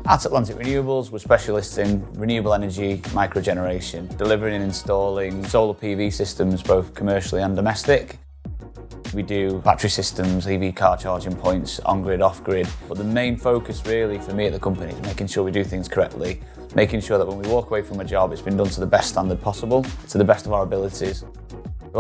At Atlantic Renewables, we're specialists in renewable energy microgeneration, delivering and installing solar PV systems both commercially and domestic. We do battery systems, EV car charging points, on-grid, off-grid. But the main focus really for me at the company is making sure we do things correctly, making sure that when we walk away from a job, it's been done to the best standard possible, to the best of our abilities.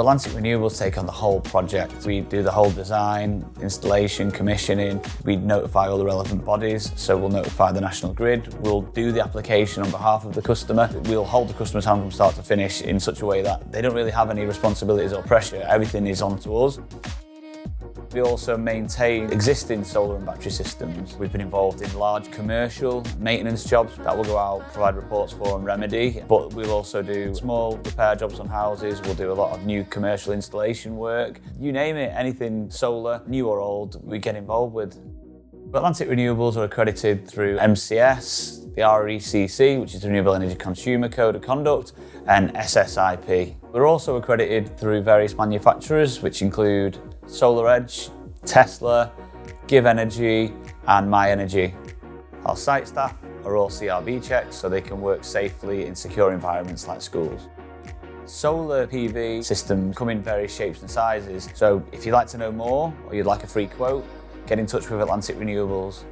Atlantic Renewables take on the whole project. We do the whole design, installation, commissioning. We notify all the relevant bodies, so we'll notify the national grid. We'll do the application on behalf of the customer. We'll hold the customer's hand from start to finish in such a way that they don't really have any responsibilities or pressure. Everything is on to us. We also maintain existing solar and battery systems. We've been involved in large commercial maintenance jobs that we'll go out, provide reports for and remedy, but we'll also do small repair jobs on houses. We'll do a lot of new commercial installation work. You name it, anything solar, new or old, we get involved with. Atlantic Renewables are accredited through MCS, the RECC, which is the Renewable Energy Consumer Code of Conduct, and SIPP. We're also accredited through various manufacturers, which include SolarEdge, Tesla, Give Energy, and My Energy. Our site staff are all CRB checked, so they can work safely in secure environments like schools. Solar PV systems come in various shapes and sizes, so if you'd like to know more or you'd like a free quote, get in touch with Atlantic Renewables.